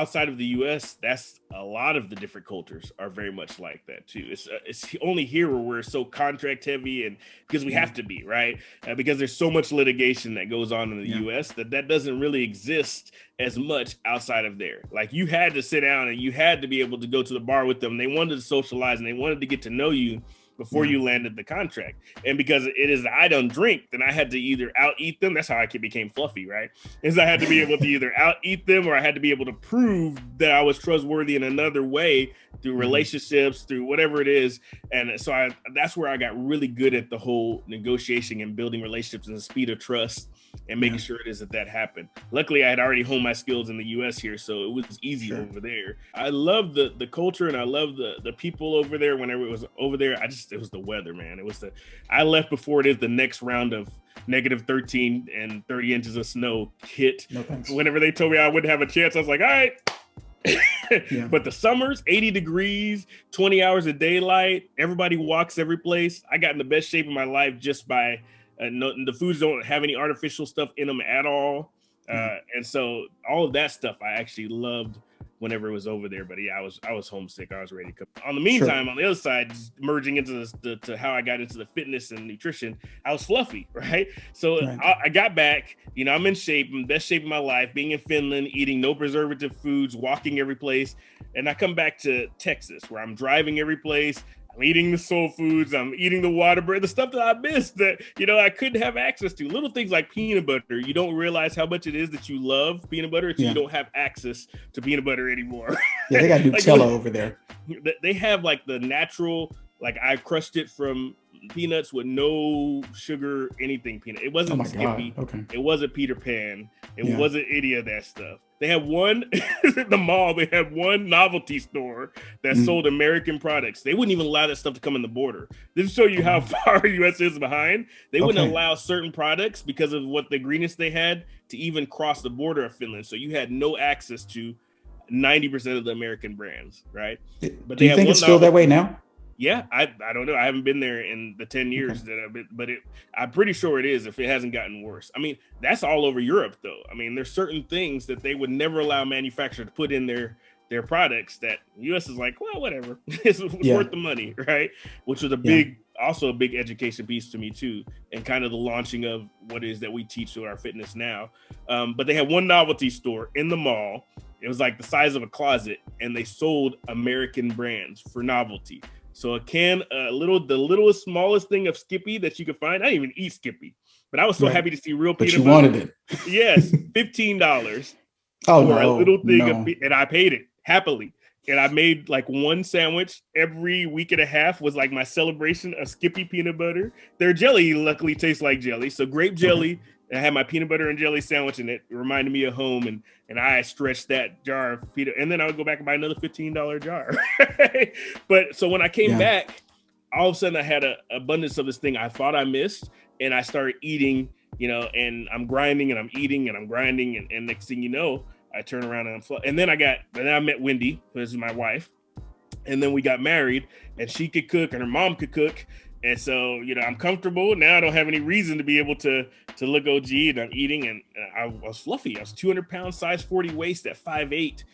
outside of the U.S., that's a lot of the different cultures are very much like that too. It's only here where we're so contract heavy, and because we have to be, right? Because there's so much litigation that goes on in the U.S. that doesn't really exist as much outside of there. Like, you had to sit down and you had to be able to go to the bar with them. They wanted to socialize and they wanted to get to know you before you landed the contract. And because it is I don't drink, then I had to either out eat them. That's how I became fluffy, right? Is I had to be able to either out eat them, or I had to be able to prove that I was trustworthy in another way through relationships, through whatever it is. And so that's where I got really good at the whole negotiation and building relationships and the speed of trust and making sure it is that happened. Luckily, I had already honed my skills in the US here, so it was easy over there. I love the culture, and I love the people over there. Whenever it was over there, it was the weather, man. I left before it is the next round of -13 and 30 inches of snow hit. No thanks. Whenever they told me I wouldn't have a chance, I was like, all right. But the summers, 80 degrees, 20 hours of daylight, everybody walks every place. I got in the best shape of my life just by the foods don't have any artificial stuff in them at all. And so all of that stuff I actually loved whenever it was over there. But yeah, I was homesick. I was ready to come. On the meantime, on the other side, just merging into to how I got into the fitness and nutrition, I was fluffy, right? So I got back, I'm in shape, in best shape of my life, being in Finland, eating no preservative foods, walking every place. And I come back to Texas, where I'm driving every place. I'm eating the soul foods. I'm eating the water bread, the stuff that I missed that, I couldn't have access to. Little things like peanut butter. You don't realize how much it is that you love peanut butter until you don't have access to peanut butter anymore. Yeah, they got Nutella over there. They have like the natural, like I crushed it from peanuts with no sugar, anything peanut. It wasn't Skippy. Okay. It wasn't Peter Pan. It wasn't any of that stuff. They have one at the mall. They have one novelty store that sold American products. They wouldn't even allow that stuff to come in the border. This show you how far U.S. is behind. They wouldn't allow certain products because of what the ingredients they had to even cross the border of Finland. So you had no access to 90% of the American brands, right? But do you think it's still that way now? Yeah, I don't know. I haven't been there in the 10 years that I've been, but I'm pretty sure it is if it hasn't gotten worse. I mean, that's all over Europe, though. I mean, there's certain things that they would never allow manufacturers to put in their products that U.S. is like, well, whatever. It's worth the money, right? Which was also a big education piece to me, too, and kind of the launching of what it is that we teach to our fitness now. But they had one novelty store in the mall. It was like the size of a closet, and they sold American brands for novelty. So a can, the littlest, smallest thing of Skippy that you could find. I didn't even eat Skippy, but I was so happy to see real peanut butter. But you wanted it. Yes, $15 for a little thing of, and I paid it happily. And I made like one sandwich every week and a half was like my celebration of Skippy peanut butter. Their jelly luckily tastes like jelly. So grape jelly. And I had my peanut butter and jelly sandwich, and it reminded me of home. And I stretched that jar of peanut, and then I would go back and buy another $15 jar. But so when I came back, all of a sudden I had an abundance of this thing I thought I missed, and I started eating, and I'm grinding and I'm eating and I'm grinding, and next thing you know, I turn around and then I met Wendy, who is my wife, and then we got married, and she could cook and her mom could cook. And so, I'm comfortable. Now I don't have any reason to be able to look OG, and I'm eating, and I was fluffy. I was 200 pounds, size 40 waist at 5'8",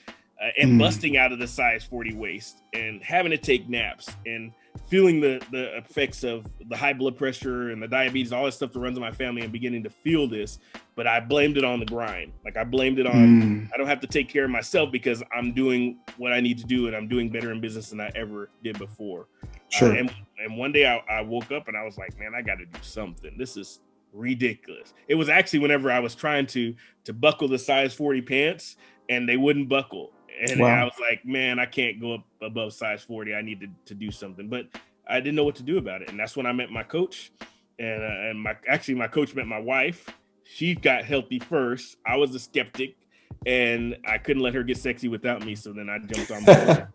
and busting out of the size 40 waist, and having to take naps and feeling the effects of the high blood pressure and the diabetes, all that stuff that runs in my family, and beginning to feel this. But I blamed it on the grind. Like I blamed it on, I don't have to take care of myself because I'm doing what I need to do, and I'm doing better in business than I ever did before. Sure. And one day I woke up and I was like, man, I got to do something. This is ridiculous. It was actually whenever I was trying to buckle the size 40 pants, and they wouldn't buckle. And I was like, man, I can't go up above size 40. I need to do something. But I didn't know what to do about it. And that's when I met my coach. And my coach met my wife. She got healthy first. I was a skeptic, and I couldn't let her get sexy without me. So then I jumped on board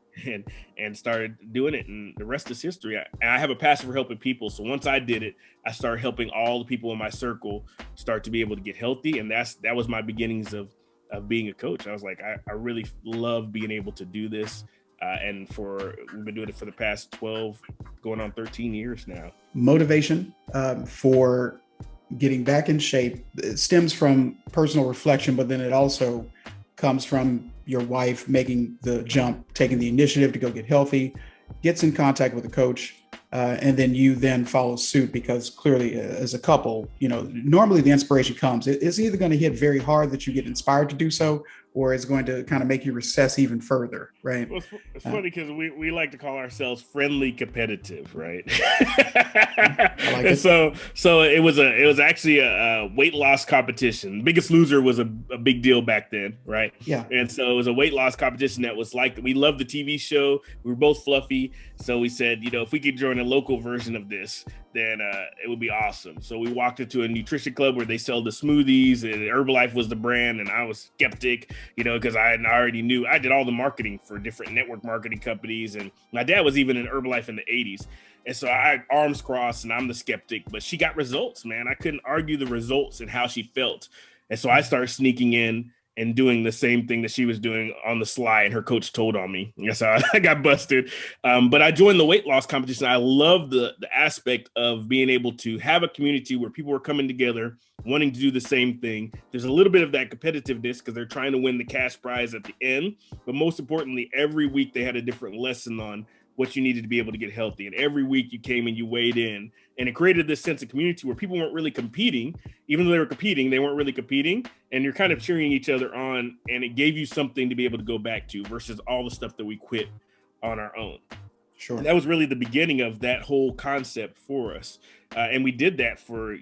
and started doing it. And the rest is history. I have a passion for helping people. So once I did it, I started helping all the people in my circle start to be able to get healthy. And that was my beginnings of being a coach. I was like, I really love being able to do this. And we've been doing it for the past 12, going on 13 years now. Motivation for getting back in shape, it stems from personal reflection, but then it also comes from your wife making the jump, taking the initiative to go get healthy, gets in contact with a coach, and then you then follow suit, because clearly as a couple, normally the inspiration comes. It's either going to hit very hard that you get inspired to do so, or it's going to kind of make you recess even further, right? Well, it's funny because we like to call ourselves friendly competitive, right? I like it. So it was actually a weight loss competition. Biggest Loser was a big deal back then, right? Yeah. And so it was a weight loss competition that was like, we loved the TV show. We were both fluffy. So we said, if we could join a local version of this, then it would be awesome. So we walked into a nutrition club where they sell the smoothies, and Herbalife was the brand. And I was skeptic, because I already knew I did all the marketing for different network marketing companies. And my dad was even in Herbalife in the 80s. And so I arms crossed, and I'm the skeptic, but she got results, man. I couldn't argue the results and how she felt. And so I started sneaking in and doing the same thing that she was doing on the sly, and her coach told on me. Yes, I got busted. But I joined the weight loss competition. I love the aspect of being able to have a community where people are coming together, wanting to do the same thing. There's a little bit of that competitiveness because they're trying to win the cash prize at the end. But most importantly, every week they had a different lesson on what you needed to be able to get healthy. And every week you came and you weighed in, and it created this sense of community where people weren't really competing. Even though they were competing, they weren't really competing. And you're kind of cheering each other on, and it gave you something to be able to go back to versus all the stuff that we quit on our own. Sure. And that was really the beginning of that whole concept for us. And we did that for,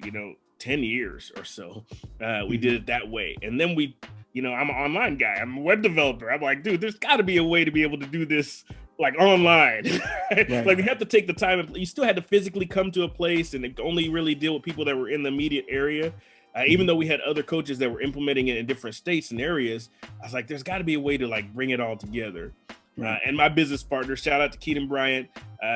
10 years or so. We did it that way. And then I'm an online guy. I'm a web developer. I'm like, dude, there's got to be a way to be able to do this like online. Right. Like we have to take the time. You still had to physically come to a place and only really deal with people that were in the immediate area. Even though we had other coaches that were implementing it in different states and areas, I was like, there's got to be a way to like bring it all together. And my business partner, shout out to Keaton Bryant,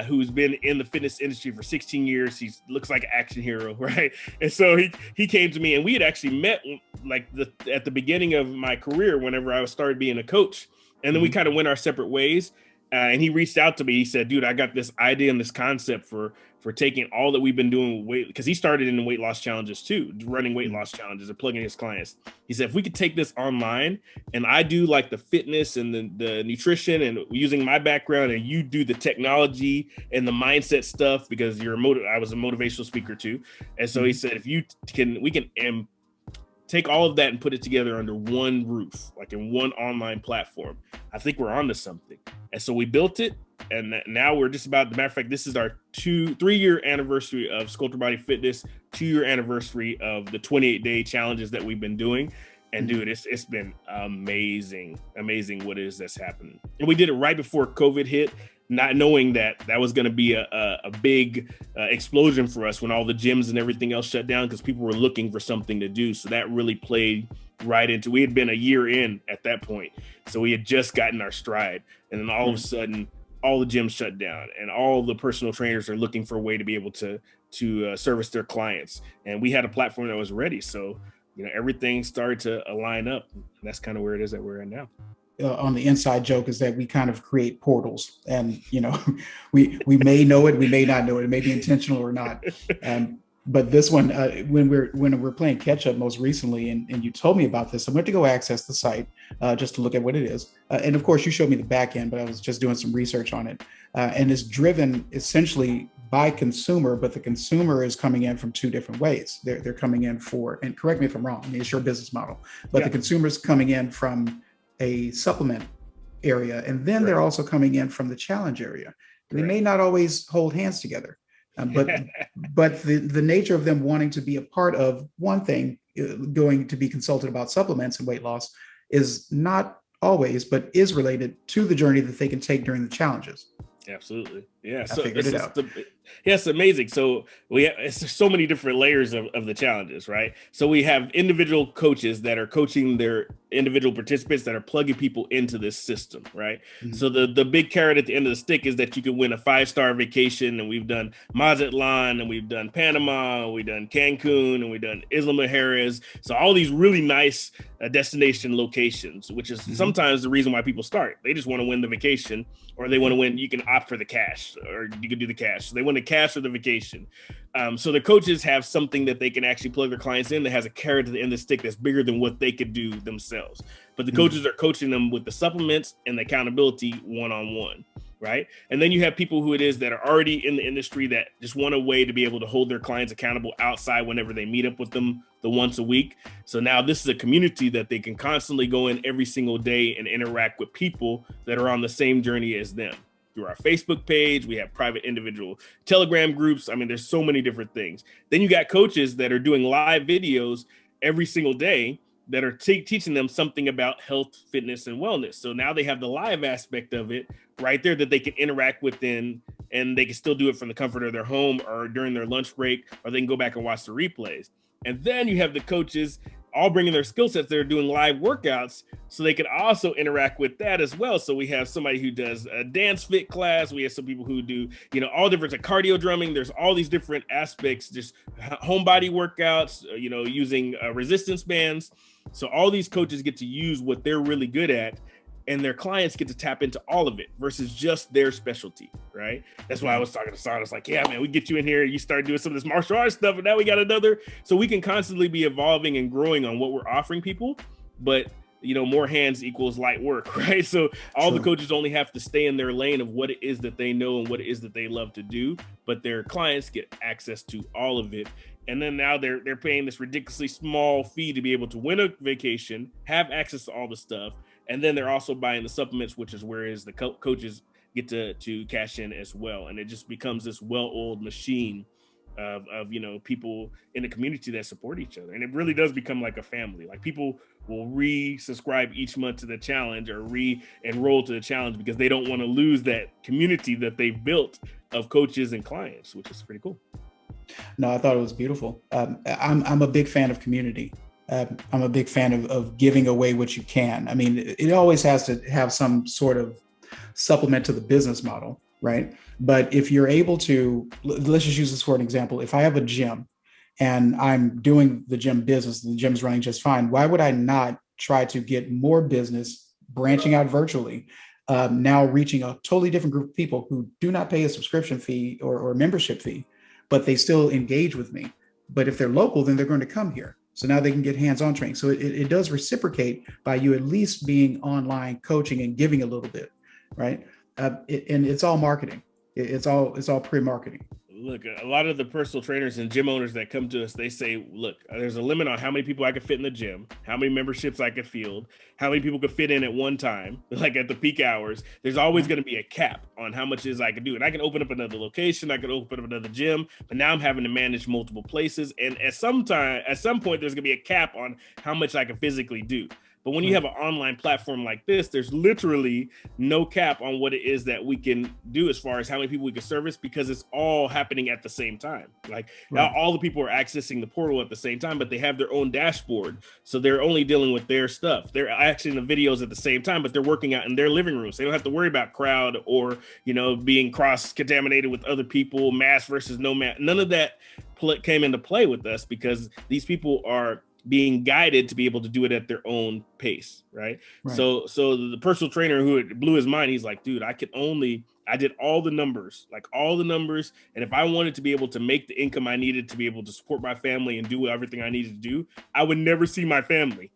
who's been in the fitness industry for 16 years. He looks like an action hero, right? And so he came to me, and we had actually met like at the beginning of my career whenever I started being a coach. And then we kind of went our separate ways. And he reached out to me. He said, dude, I got this idea and this concept for taking all that we've been doing weight, because he started in the weight loss challenges too, running weight loss challenges and plugging his clients. He said, if we could take this online, and I do like the fitness and the nutrition and using my background, and you do the technology and the mindset stuff, because I was a motivational speaker too. And so he said, if we can take all of that and put it together under one roof, like in one online platform, I think we're onto something. And so we built it. And now we're just about, the matter of fact, this is our 3-year anniversary of Sculptor Body Fitness, 2-year anniversary of the 28-day challenges that we've been doing. And dude, it's been amazing what it is that's happening. And we did it right before COVID hit, not knowing that was going to be a big explosion for us when all the gyms and everything else shut down, because people were looking for something to do. So that really played right into, we had been a year in at that point. So we had just gotten our stride. And then all of a sudden, all the gyms shut down, and all the personal trainers are looking for a way to be able to service their clients. And we had a platform that was ready. So, everything started to align up. And that's kind of where it is that we're at now. On the inside joke is that we kind of create portals, and we may know it, we may not know it. It may be intentional or not. But this one, when we're playing catch up most recently, and you told me about this, I went to go access the site just to look at what it is. And of course, you showed me the back end, but I was just doing some research on it. And it's driven essentially by consumer, but the consumer is coming in from two different ways. They're coming in for, and correct me if I'm wrong, I mean, it's your business model, but the consumer's coming in from a supplement area, and then they're also coming in from the challenge area. They may not always hold hands together. But the nature of them wanting to be a part of one thing, going to be consulted about supplements and weight loss, is not always, but is related to the journey that they can take during the challenges. Absolutely. Yeah. I figured it out. It's amazing. So it's so many different layers of the challenges, right? So we have individual coaches that are coaching their individual participants that are plugging people into this system, right? Mm-hmm. So the big carrot at the end of the stick is that you can win a 5-star vacation. And we've done Mazatlan, and we've done Panama, we've done Cancun, and we've done Isla Mujeres. So all these really nice destination locations, which is sometimes the reason why people start. They just want to win the vacation, or they want to win. You can opt for the cash, or you can do the cash. So they want the cash or the vacation. So the coaches have something that they can actually plug their clients in that has a carrot at the end of the stick that's bigger than what they could do themselves. But the coaches are coaching them with the supplements and the accountability one-on-one, right? And then you have people who it is that are already in the industry that just want a way to be able to hold their clients accountable outside whenever they meet up with them the once a week. So now this is a community that they can constantly go in every single day and interact with people that are on the same journey as them. Through our Facebook page, we have private individual Telegram groups. I mean, there's so many different things. Then you got coaches that are doing live videos every single day that are teaching them something about health, fitness, and wellness. So now they have the live aspect of it right there that they can interact within, and they can still do it from the comfort of their home or during their lunch break, or they can go back and watch the replays. And then you have the coaches all bringing their skill sets. They're doing live workouts, so they can also interact with that as well. So we have somebody who does a dance fit class. We have some people who do, all different cardio drumming. There's all these different aspects, just home body workouts, using resistance bands. So all these coaches get to use what they're really good at, and their clients get to tap into all of it versus just their specialty, right? That's why I was talking to Son. It's like, yeah, man, we get you in here, you start doing some of this martial arts stuff, and now we got another. So we can constantly be evolving and growing on what we're offering people, but more hands equals light work, right? So all the coaches only have to stay in their lane of what it is that they know and what it is that they love to do, but their clients get access to all of it. And then now they're paying this ridiculously small fee to be able to win a vacation, have access to all the stuff. And then they're also buying the supplements, which is whereas the coaches get to cash in as well. And it just becomes this well-oiled machine of people in the community that support each other. And it really does become like a family. Like people will re-subscribe each month to the challenge or re-enroll to the challenge because they don't want to lose that community that they've built of coaches and clients, which is pretty cool. No, I thought it was beautiful. I'm a big fan of community. I'm a big fan of giving away what you can. I mean, it always has to have some sort of supplement to the business model, right? But if you're able to, let's just use this for an example. If I have a gym and I'm doing the gym business, the gym's running just fine, why would I not try to get more business branching out virtually, now reaching a totally different group of people who do not pay a subscription fee or membership fee, but they still engage with me. But if they're local, then they're going to come here. So now they can get hands-on training. So it does reciprocate by you at least being online coaching and giving a little bit, right? And it's all marketing. It's all pre-marketing. Look, a lot of the personal trainers and gym owners that come to us, they say, look, there's a limit on how many people I could fit in the gym, how many memberships I could field, how many people could fit in at one time, like at the peak hours. There's always going to be a cap on how much is I can do. And I can open up another location, I can open up another gym, but now I'm having to manage multiple places. And at some point, there's going to be a cap on how much I can physically do. But when you have an online platform like this, there's literally no cap on what it is that we can do as far as how many people we can service, because it's all happening at the same time. Like now all the people are accessing the portal at the same time, but they have their own dashboard. So they're only dealing with their stuff. They're actually in the videos at the same time, but they're working out in their living rooms. They don't have to worry about crowd or, being cross-contaminated with other people, mask versus no mask. None of that came into play with us because these people are being guided to be able to do it at their own pace, right? So the personal trainer who blew his mind, he's like, dude, I did all the numbers, and if I wanted to be able to make the income I needed to be able to support my family and do everything I needed to do, I would never see my family.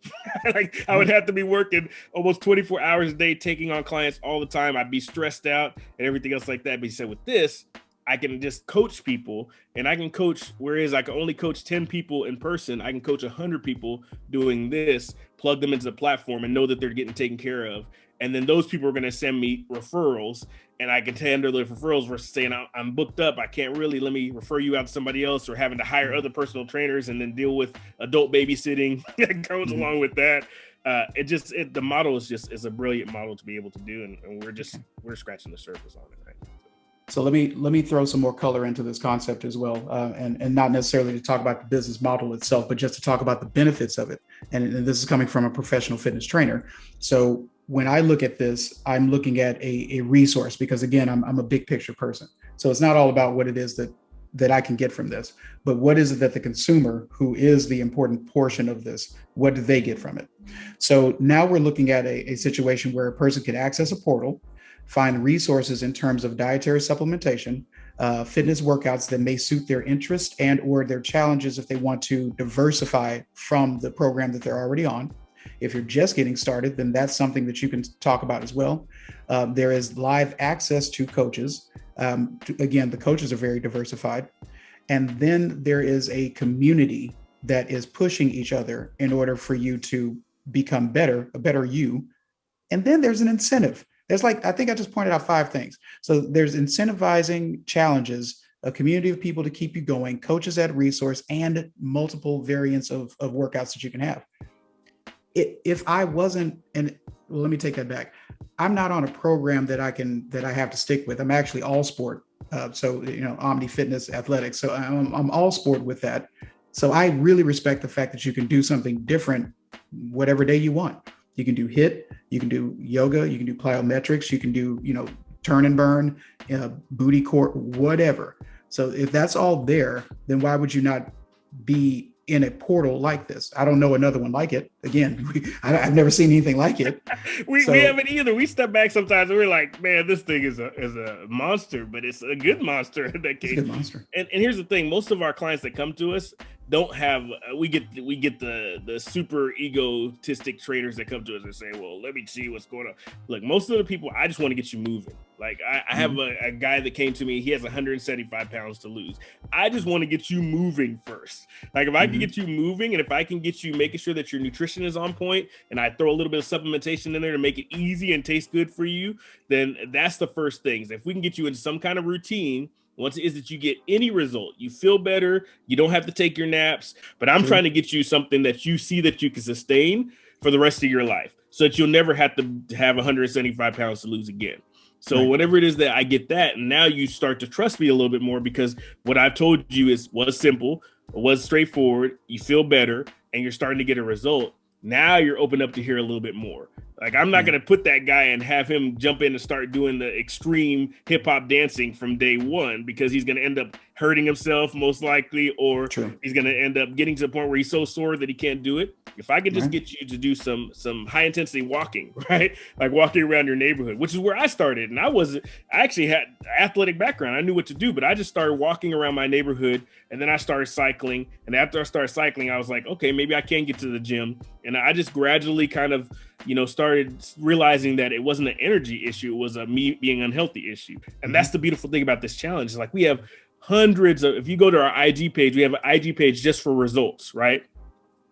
I would have to be working almost 24 hours a day, taking on clients all the time. I'd be stressed out and everything else like that. But he said, with this, I can just coach people, and I can coach, whereas I can only coach 10 people in person, I can coach 100 people doing this, plug them into the platform and know that they're getting taken care of. And then those people are going to send me referrals, and I can handle the referrals versus saying, I'm booked up, I can't really, let me refer you out to somebody else, or having to hire other personal trainers and then deal with adult babysitting that goes along with that. The model is a brilliant model to be able to do. And we're scratching the surface on it, right? So let me throw some more color into this concept as well, and not necessarily to talk about the business model itself, but just to talk about the benefits of it. And this is coming from a professional fitness trainer. So when I look at this, I'm looking at a resource, because again, I'm a big picture person. So it's not all about what it is that I can get from this, but what is it that the consumer, who is the important portion of this, what do they get from it? So now we're looking at a situation where a person can access a portal, find resources in terms of dietary supplementation, fitness workouts that may suit their interest and or their challenges if they want to diversify from the program that they're already on. If you're just getting started, then that's something that you can talk about as well. There is live access to coaches. Again, the coaches are very diversified. And then there is a community that is pushing each other in order for you to become better, a better you. And then there's an incentive. There's like, I think I just pointed out 5 things. So there's incentivizing challenges, a community of people to keep you going, coaches at resource, and multiple variants of workouts that you can have. If I wasn't, and well, let me take that back. I'm not on a program that I have to stick with. I'm actually all sport. So, Omni Fitness Athletics. So I'm all sport with that. So I really respect the fact that you can do something different, whatever day you want. You can do HIIT, you can do yoga, you can do plyometrics, you can do, turn and burn, booty core, whatever. So if that's all there, then why would you not be in a portal like this? I don't know another one like it. Again, I've never seen anything like it. we haven't either. We step back sometimes and we're like, man, this thing is a monster, but it's a good monster in that case. It's a good monster. And here's the thing: most of our clients that come to us don't have. We get the super egotistic trainers that come to us and say, well, let me see what's going on. Look, most of the people, I just want to get you moving. Like I have a guy that came to me. He has 175 pounds to lose. I just want to get you moving first. Like if I can get you moving, and if I can get you making sure that your nutrition is on point, and I throw a little bit of supplementation in there to make it easy and taste good for you, then that's the first things. If we can get you into some kind of routine, once it is that you get any result, you feel better, you don't have to take your naps, but I'm trying to get you something that you see that you can sustain for the rest of your life so that you'll never have to have 175 pounds to lose again. So whatever it is that I get that, and now you start to trust me a little bit more because what I've told you was simple, was straightforward, you feel better, and you're starting to get a result. Now you're open up to hear a little bit more. Like I'm not going to put that guy and have him jump in and start doing the extreme hip hop dancing from day one, because he's going to end up hurting himself most likely, or he's going to end up getting to the point where he's so sore that he can't do it. If I could just get you to do some high intensity walking, right? Like walking around your neighborhood, which is where I started. And I actually had an athletic background. I knew what to do, but I just started walking around my neighborhood, and then I started cycling. And after I started cycling, I was like, okay, maybe I can get to the gym. And I just gradually kind of, started realizing that it wasn't an energy issue. It was a me being unhealthy issue. And that's the beautiful thing about this challenge. Like we have hundreds of, if you go to our IG page, we have an IG page just for results, right?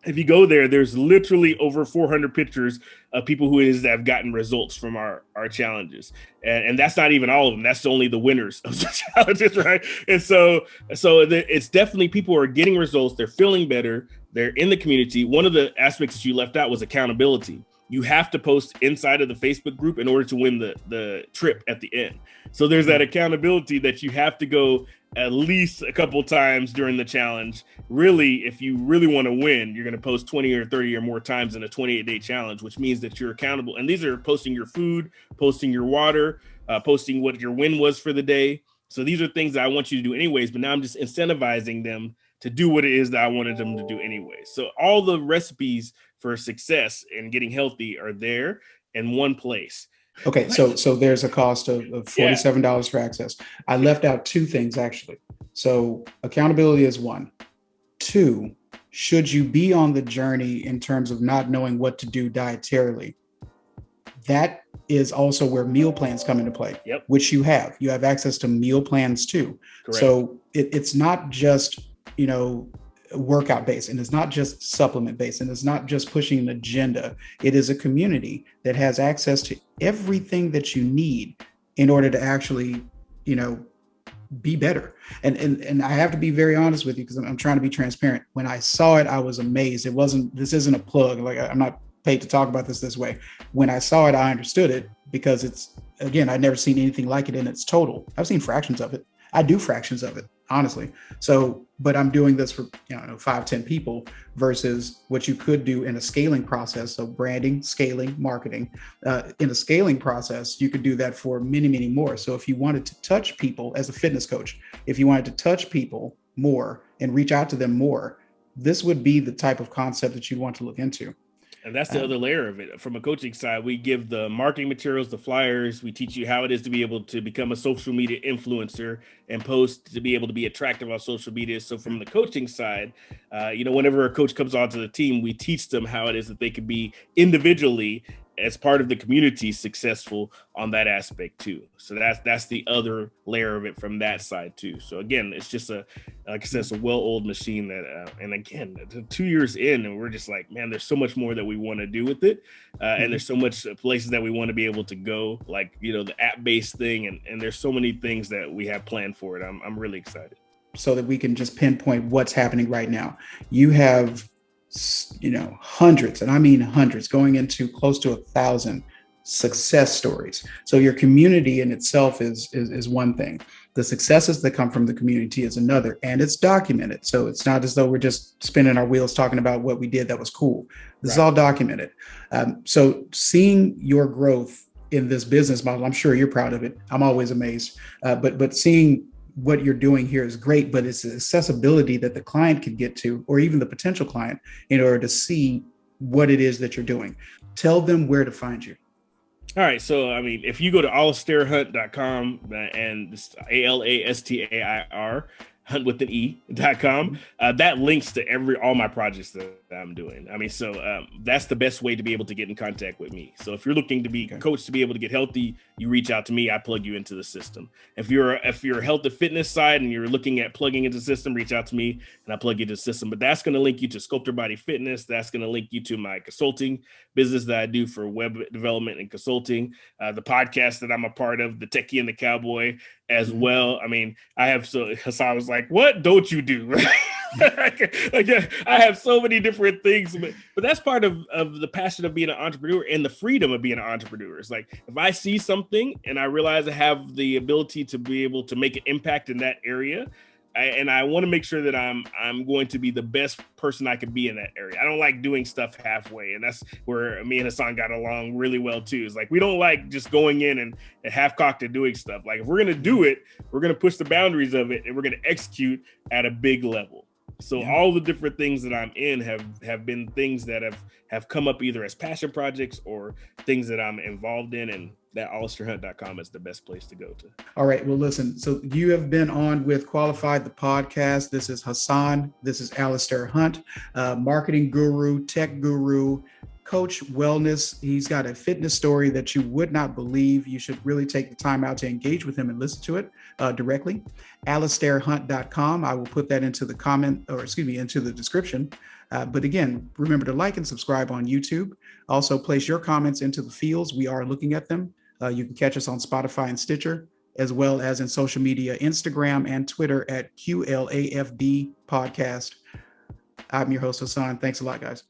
If you go there, there's literally over 400 pictures of people who have gotten results from our challenges. And that's not even all of them. That's only the winners of the challenges, right? And so it's definitely people are getting results. They're feeling better. They're in the community. One of the aspects that you left out was accountability. You have to post inside of the Facebook group in order to win the trip at the end. So there's that accountability that you have to go at least a couple times during the challenge. Really, if you really want to win, you're going to post 20 or 30 or more times in a 28-day challenge, which means that you're accountable. And these are posting your food, posting your water, posting what your win was for the day. So these are things that I want you to do anyways, but now I'm just incentivizing them to do what it is that I wanted them to do anyway. So all the recipes for success and getting healthy are there in one place. Okay, so there's a cost of $47 for access. I left out 2 things actually. So accountability is 1. 2, should you be on the journey in terms of not knowing what to do dietarily, that is also where meal plans come into play, which you have. You have access to meal plans too. Correct. So it's not just, workout based, and it's not just supplement based, and it's not just pushing an agenda. It is a community that has access to everything that you need in order to actually, be better. And I have to be very honest with you, because I'm trying to be transparent. When I saw it, I was amazed. This isn't a plug. Like I'm not paid to talk about this way. When I saw it, I understood it, because I'd never seen anything like it in its total. I've seen fractions of it. I do fractions of it, honestly. So, but I'm doing this for, 5-10 people versus what you could do in a scaling process. So branding, scaling, marketing. In a scaling process, you could do that for many, many more. So if you wanted to touch people as a fitness coach, if you wanted to touch people more and reach out to them more, this would be the type of concept that you want to look into. And that's the other layer of it. From a coaching side, we give the marketing materials, the flyers. We teach you how it is to be able to become a social media influencer and post to be able to be attractive on social media. So from the coaching side, whenever a coach comes onto the team, we teach them how it is that they can be individually as part of the community successful on that aspect too. So that's the other layer of it from that side too. So again, it's just like I said, it's a well-oiled machine that, and again, 2 years in, and we're just like, man, there's so much more that we want to do with it. And there's so much places that we want to be able to go, like, the app-based thing. And there's so many things that we have planned for it. I'm really excited. So that we can just pinpoint what's happening right now. You have hundreds, and I mean hundreds, going into close to 1,000 success stories. So your community in itself is one thing. The successes that come from the community is another, and it's documented. So it's not as though we're just spinning our wheels talking about what we did that was cool. This is all documented. So seeing your growth in this business model, I'm sure you're proud of it. I'm always amazed. But seeing what you're doing here is great, but it's the accessibility that the client can get to, or even the potential client, in order to see what it is that you're doing. Tell them where to find you. All right. So, I mean, if you go to alastairhunt.com and it's ALASTAIR, Hunt with an E.com, that links to all my projects that I'm doing. I mean, so that's the best way to be able to get in contact with me. So if you're looking to be coached to be able to get healthy, you reach out to me, I plug you into the system. If you're a health and fitness side and you're looking at plugging into the system, reach out to me and I plug you into the system. But that's going to link you to Sculptor Body Fitness. That's going to link you to my consulting business that I do for web development and consulting, the podcast that I'm a part of, the Techie and the Cowboy as well. I mean, Hassan was like, what don't you do? I have so many different things, but that's part of the passion of being an entrepreneur and the freedom of being an entrepreneur. It's like, if I see something and I realize I have the ability to be able to make an impact in that area, and I want to make sure that I'm going to be the best person I can be in that area. I don't like doing stuff halfway, and that's where me and Hassan got along really well too. It's like, we don't like just going in and half-cocked and doing stuff. Like, if we're going to do it, we're going to push the boundaries of it, and we're going to execute at a big level. So all the different things that I'm in have been things that have come up either as passion projects or things that I'm involved in, and that alastairhunt.com is the best place to go to. All right. Well, listen, so you have been on with Qualified, the podcast. This is Hassan. This is Alastair Hunt, marketing guru, tech guru, coach, wellness. He's got a fitness story that you would not believe. You should really take the time out to engage with him and listen to it directly. alastairhunt.com. I will put that into the into the description. But again, remember to like and subscribe on YouTube. Also, place your comments into the fields. We are looking at them. You can catch us on Spotify and Stitcher, as well as in social media, Instagram and Twitter at QLAFD Podcast. I'm your host, Hassan. Thanks a lot, guys.